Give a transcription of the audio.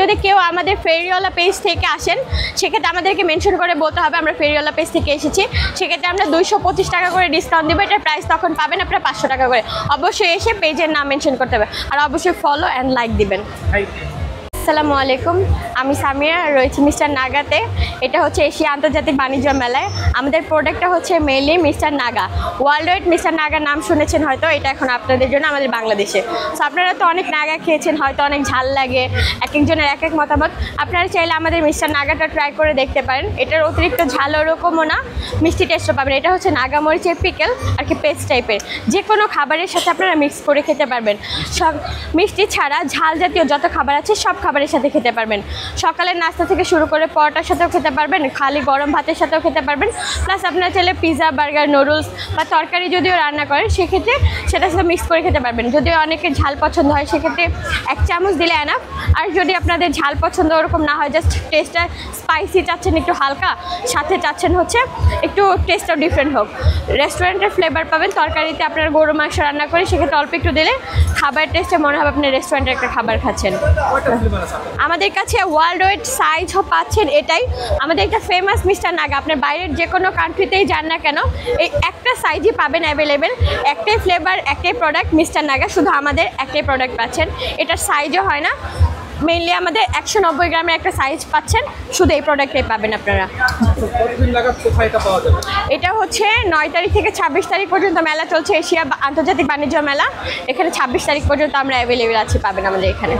যদি কেউ আমাদের ফেরিওয়ালা পেজ থেকে আসেন সেক্ষেত্রে আমাদেরকে মেনশন করে বলতে হবে আমরা ফেরিওয়ালা পেজ থেকে এসেছি, সেক্ষেত্রে আমরা 225 টাকা করে ডিসকাউন্ট দেবো। এটার প্রাইস তখন পাবেন আপনারা 500 টাকা করে। অবশ্যই এসে পেজের নাম মেনশন করতে হবে আর অবশ্যই ফলো অ্যান্ড লাইক দিবেন। আসসালামু আলাইকুম, আমি সামিয়া, রয়েছি মিস্টার নাগাতে। এটা হচ্ছে এশিয়া আন্তর্জাতিক বাণিজ্য মেলায়। আমাদের প্রোডাক্টটা হচ্ছে mainly mister Naga, world wide mister নাগার নাম শুনেছেন হয়তো, এটা এখন আপনাদের জন্য আমাদের বাংলাদেশে। সো আপনারা তো অনেক নাগা খেয়েছেন, হয়তো অনেক ঝাল লাগে, এক একজনের এক এক মতামত। আপনারা চাইলে আমাদের মিস্টার নাগাটা ট্রাই করে দেখতে পারেন। এটার অতিরিক্ত ঝাল ওরকমও না, মিষ্টি টেস্টও পাবেন। এটা হচ্ছে নাগা মরিচের পিকেল আর কি পেস্ট টাইপের, যে কোনো খাবারের সাথে আপনারা মিক্স করে খেতে পারবেন। সব মিষ্টি ছাড়া ঝাল জাতীয় যত খাবার আছে সব খাবারের সাথে খেতে পারবেন। সকালের নাস্তা থেকে শুরু করে পরোটার সাথেও খেতে পারবেন, খালি গরম ভাতের সাথেও খেতে পারবেন। প্লাস আপনারা চাইলে পিৎজা, বার্গার, নুডলস বা তরকারি যদিও রান্না করেন সেক্ষেত্রে সেটার সাথে মিক্স করে খেতে পারবেন। যদিও অনেকের ঝাল পছন্দ হয় সেক্ষেত্রে 1 চামচ দিলে এনাফ। আর যদি আপনাদের ঝাল পছন্দ ওরকম না হয়, জাস্ট টেস্টটা স্পাইসি চাচ্ছেন একটু হালকা, সাথে চাচ্ছেন হচ্ছে একটু টেস্টটাও ডিফারেন্ট হোক, রেস্টুরেন্টের ফ্লেভার পাবেন। তরকারিতে আপনারা গরু মাংস রান্না করে সেক্ষেত্রে অল্প একটু দিলে খাবার টেস্টে মনে হবে আপনি রেস্টুরেন্টের একটা খাবার খাচ্ছেন। আমাদের কাছে ওয়ার্ল্ড ওয়াইড সাইজও পাচ্ছেন। এটাই আমাদের একটা ফেমাস মিস্টার নাগা। আপনার বাইরের যে কোনো কান্ট্রিতেই যান না কেন এই একটা সাইজই পাবেন অ্যাভেলেবেল, একটাই ফ্লেভার, একটাই প্রোডাক্ট মিস্টার নাগা। শুধু আমাদের একটাই প্রোডাক্ট পাচ্ছেন, এটার সাইজও হয় না। মেইনলি আমাদের 190 গ্রামের একটা সাইজ পাচ্ছেন, শুধু এই প্রোডাক্টটাই পাবেন আপনারা। এটা হচ্ছে 9 তারিখ থেকে 26 তারিখ পর্যন্ত মেলা চলছে, এশিয়া আন্তর্জাতিক বাণিজ্য মেলা। এখানে 26 তারিখ পর্যন্ত আমরা অ্যাভেলেবেল আছি, পাবেন আমাদের এখানে।